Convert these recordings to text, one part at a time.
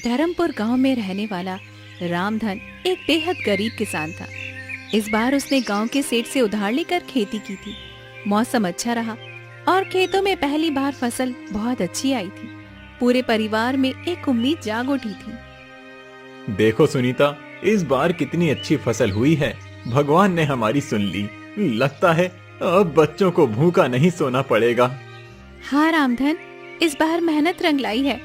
धर्मपुर गांव में रहने वाला रामधन एक बेहद गरीब किसान था। इस बार उसने गांव के सेठ से उधार लेकर खेती की थी। मौसम अच्छा रहा और खेतों में पहली बार फसल बहुत अच्छी आई थी। पूरे परिवार में एक उम्मीद जाग उठी थी। देखो सुनीता, इस बार कितनी अच्छी फसल हुई है। भगवान ने हमारी सुन ली। लगता है अब बच्चों को भूखा नहीं सोना पड़ेगा। हाँ रामधन, इस बार मेहनत रंग लाई है।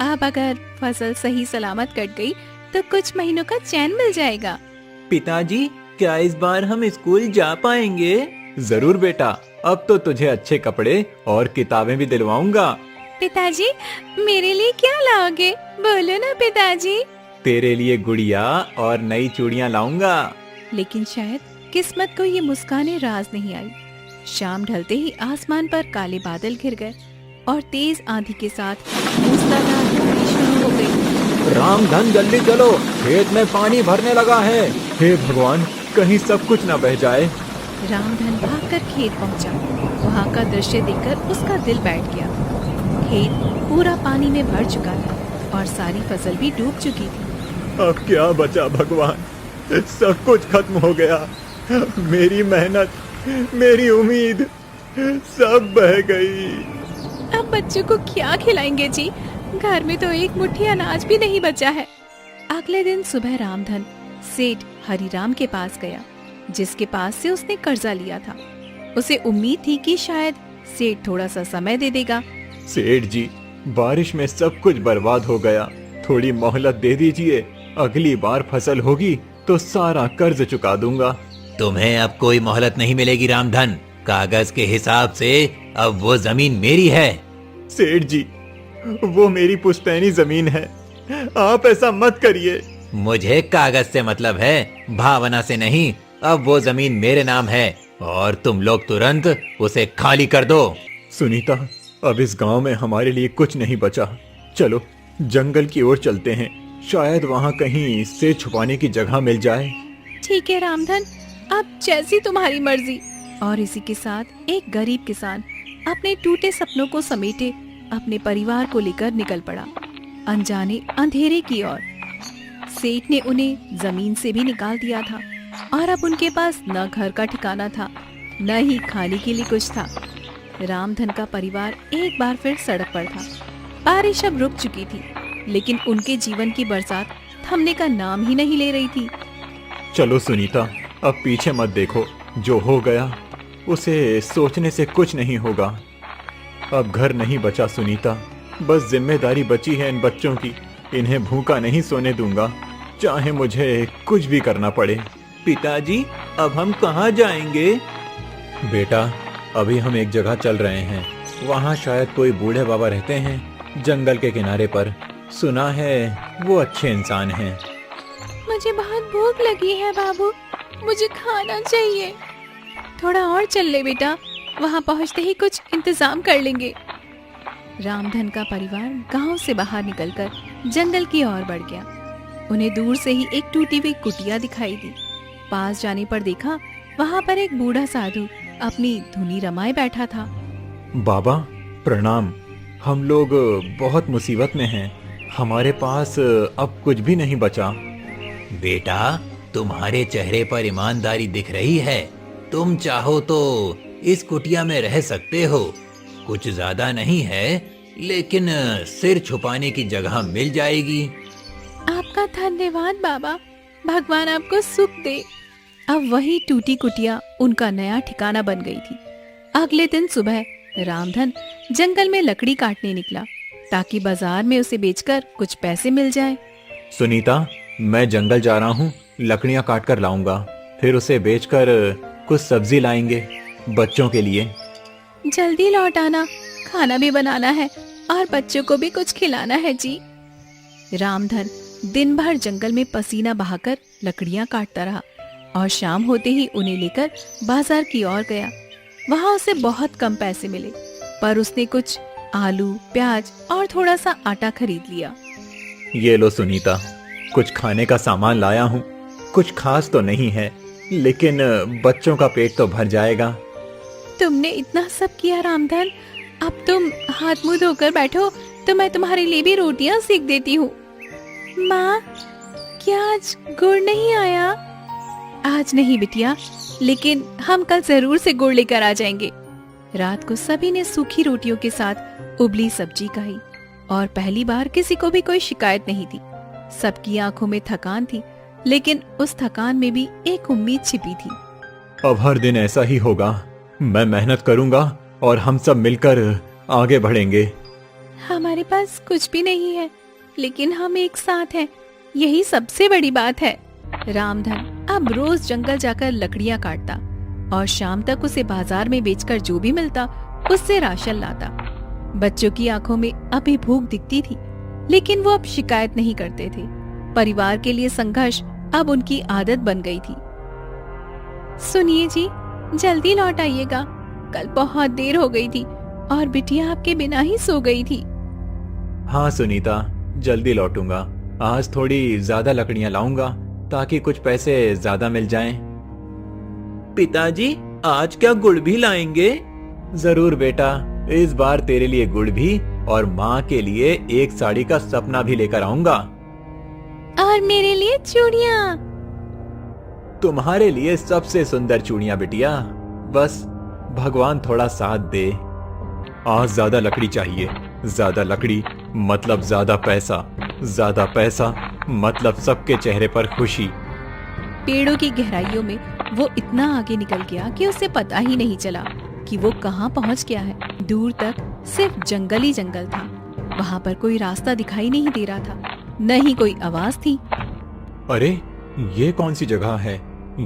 अब अगर फसल सही सलामत कट गई तो कुछ महीनों का चैन मिल जाएगा। पिताजी, क्या इस बार हम स्कूल जा पाएंगे? जरूर बेटा, अब तो तुझे अच्छे कपड़े और किताबें भी दिलवाऊंगा। पिताजी, मेरे लिए क्या लाओगे? बोलो ना पिताजी। तेरे लिए गुड़िया और नई चूड़ियां लाऊंगा। लेकिन शायद किस्मत को ये मुस्काने राज नहीं आई। शाम ढलते ही आसमान पर काले बादल घिर गए और तेज आंधी के साथ मूसलाधार बारिश शुरू हो गई। रामधन, जल्दी चलो, खेत में पानी भरने लगा है। हे भगवान, कहीं सब कुछ न बह जाए। रामधन भागकर खेत पहुंचा। वहां का दृश्य देखकर उसका दिल बैठ गया। खेत पूरा पानी में भर चुका था और सारी फसल भी डूब चुकी थी। अब क्या बचा भगवान, सब कुछ खत्म हो गया। मेरी मेहनत, मेरी उम्मीद सब बह गई। अब बच्चों को क्या खिलाएंगे जी? घर में तो एक मुट्ठी अनाज भी नहीं बचा है। अगले दिन सुबह रामधन सेठ हरिराम के पास गया, जिसके पास से उसने कर्जा लिया था। उसे उम्मीद थी कि शायद सेठ थोड़ा सा समय दे देगा। सेठ जी, बारिश में सब कुछ बर्बाद हो गया। थोड़ी मोहलत दे दीजिए। अगली बार फसल होगी तो सारा कर्ज चुका दूंगा। तुम्हें अब कोई मोहलत नहीं मिलेगी रामधन। कागज के हिसाब से अब वो जमीन मेरी है। सेठ जी, वो मेरी पुश्तैनी जमीन है। आप ऐसा मत करिए। मुझे कागज से मतलब है, भावना से नहीं। अब वो जमीन मेरे नाम है और तुम लोग तुरंत उसे खाली कर दो। सुनीता, अब इस गांव में हमारे लिए कुछ नहीं बचा। चलो जंगल की ओर चलते हैं, शायद वहाँ कहीं इससे छुपाने की जगह मिल जाए। ठीक है रामधन, अब जैसी तुम्हारी मर्जी। और इसी के साथ एक गरीब किसान अपने टूटे सपनों को समेटे अपने परिवार को लेकर निकल पड़ा, अनजाने अंधेरे की ओर। सेठ ने उन्हें जमीन से भी निकाल दिया था और अब उनके पास न घर का ठिकाना था, न ही खाने के लिए कुछ था। रामधन का परिवार एक बार फिर सड़क पर था। बारिश अब रुक चुकी थी, लेकिन उनके जीवन की बरसात थमने का नाम ही नहीं ले रही थी। चलो सुनीता, अब पीछे मत देखो। जो हो गया उसे सोचने से कुछ नहीं होगा। अब घर नहीं बचा सुनीता, बस जिम्मेदारी बची है इन बच्चों की। इन्हें भूखा नहीं सोने दूंगा, चाहे मुझे कुछ भी करना पड़े। पिताजी, अब हम कहाँ जाएंगे? बेटा, अभी हम एक जगह चल रहे हैं। वहाँ शायद कोई बूढ़े बाबा रहते हैं, जंगल के किनारे पर। सुना है वो अच्छे इंसान हैं। मुझे बहुत भूख लगी है बाबू, मुझे खाना चाहिए। थोड़ा और चल ले बेटा, वहाँ पहुँचते ही कुछ इंतजाम कर लेंगे। रामधन का परिवार गांव से बाहर निकलकर जंगल की ओर बढ़ गया। उन्हें दूर से ही एक टूटी हुई कुटिया दिखाई दी। पास जाने पर देखा वहाँ पर एक बूढ़ा साधु अपनी धुनी रमाए बैठा था। बाबा प्रणाम, हम लोग बहुत मुसीबत में हैं। हमारे पास अब कुछ भी नहीं बचा। बेटा, तुम्हारे चेहरे पर ईमानदारी दिख रही है। तुम चाहो तो इस कुटिया में रह सकते हो। कुछ ज्यादा नहीं है, लेकिन सिर छुपाने की जगह मिल जाएगी। आपका धन्यवाद बाबा, भगवान आपको सुख दे। अब वही टूटी कुटिया उनका नया ठिकाना बन गई थी। अगले दिन सुबह रामधन जंगल में लकड़ी काटने निकला, ताकि बाजार में उसे बेचकर कुछ पैसे मिल जाए। सुनीता, मैं जंगल जा रहा हूँ, लकड़ियाँ काट कर लाऊंगा। फिर उसे बेचकर कुछ सब्जी लाएंगे बच्चों के लिए। जल्दी लौट आना, खाना भी बनाना है और बच्चों को भी कुछ खिलाना है जी। रामधन दिन भर जंगल में पसीना बहाकर लकड़ियाँ काटता रहा और शाम होते ही उन्हें लेकर बाजार की ओर गया। वहाँ उसे बहुत कम पैसे मिले, पर उसने कुछ आलू, प्याज और थोड़ा सा आटा खरीद लिया। ये लो सुनीता, कुछ खाने का सामान लाया हूँ। कुछ खास तो नहीं है, लेकिन बच्चों का पेट तो भर जाएगा। तुमने इतना सब किया रामधन, अब तुम हाथ मुंह धोकर बैठो तो मैं तुम्हारे लिए भी रोटियां सेक देती हूँ। माँ, क्या आज गुड़ नहीं आया? आज नहीं बिटिया, लेकिन हम कल जरूर से गुड़ लेकर आ जाएंगे। रात को सभी ने सूखी रोटियों के साथ उबली सब्जी खाई और पहली बार किसी को भी कोई शिकायत नहीं थी। सबकी आंखों में थकान थी, लेकिन उस थकान में भी एक उम्मीद छिपी थी। अब हर दिन ऐसा ही होगा। मैं मेहनत करूंगा और हम सब मिलकर आगे बढ़ेंगे। हमारे पास कुछ भी नहीं है, लेकिन हम एक साथ हैं, यही सबसे बड़ी बात है। रामधन अब रोज जंगल जाकर लकड़ियां काटता और शाम तक उसे बाजार में बेचकर जो भी मिलता उससे राशन लाता। बच्चों की आंखों में अभी भूख दिखती थी, लेकिन वो अब शिकायत नहीं करते थे। परिवार के लिए संघर्ष अब उनकी आदत बन गई थी। सुनिए जी, जल्दी लौट आइएगा, कल बहुत देर हो गई थी और बिटिया आपके बिना ही सो गई थी। हाँ सुनीता, जल्दी लौटूंगा। आज थोड़ी ज्यादा लकड़ियां लाऊंगा ताकि कुछ पैसे ज्यादा मिल जाएं। पिताजी, आज क्या गुड़ भी लाएंगे? जरूर बेटा, इस बार तेरे लिए गुड़ भी और माँ के लिए एक साड़ी का सपना भी लेकर आऊंगा। और मेरे लिए चूड़ियाँ। तुम्हारे लिए सबसे सुंदर चूड़ियां बिटिया। बस भगवान थोड़ा साथ दे। आज ज्यादा लकड़ी चाहिए। ज्यादा लकड़ी मतलब ज्यादा पैसा मतलब सबके चेहरे पर खुशी। पेड़ों की गहराइयों में वो इतना आगे निकल गया कि उसे पता ही नहीं चला कि वो कहाँ पहुँच गया है। दूर तक सिर्फ जंगल ही जंगल था। वहाँ पर कोई रास्ता दिखाई नहीं दे रहा था, न ही कोई आवाज थी। अरे, ये कौन सी जगह है?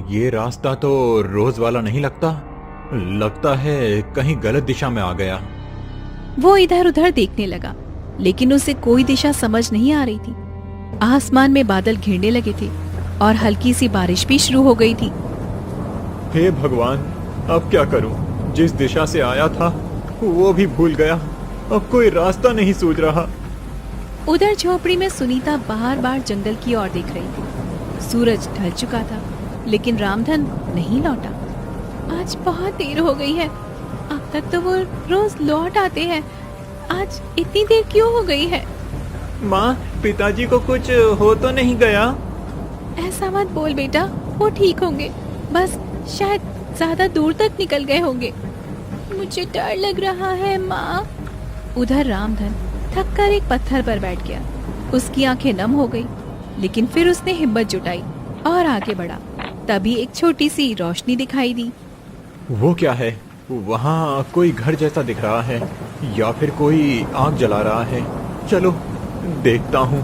ये रास्ता तो रोज वाला नहीं लगता है कहीं गलत दिशा में आ गया। वो इधर उधर देखने लगा, लेकिन उसे कोई दिशा समझ नहीं आ रही थी। आसमान में बादल घिरने लगे थे और हल्की सी बारिश भी शुरू हो गई थी। हे भगवान, अब क्या करूं? जिस दिशा से आया था वो भी भूल गया। अब कोई रास्ता नहीं सूझ रहा। उधर झोपड़ी में सुनीता बार बार जंगल की ओर देख रही थी। सूरज ढल चुका था, लेकिन रामधन नहीं लौटा। आज बहुत देर हो गई है। अब तक तो वो रोज लौट आते हैं, आज इतनी देर क्यों हो गई है? माँ, पिताजी को कुछ हो तो नहीं गया? ऐसा मत बोल बेटा, वो ठीक होंगे, बस शायद ज्यादा दूर तक निकल गए होंगे। मुझे डर लग रहा है माँ। उधर रामधन थक कर एक पत्थर पर बैठ गया। उसकी आंखें नम हो गई, लेकिन फिर उसने हिम्मत जुटाई और आगे बढ़ा। तभी एक छोटी सी रोशनी दिखाई दी। वो क्या है? वहाँ कोई घर जैसा दिख रहा है या फिर कोई आग जला रहा है। चलो देखता हूँ।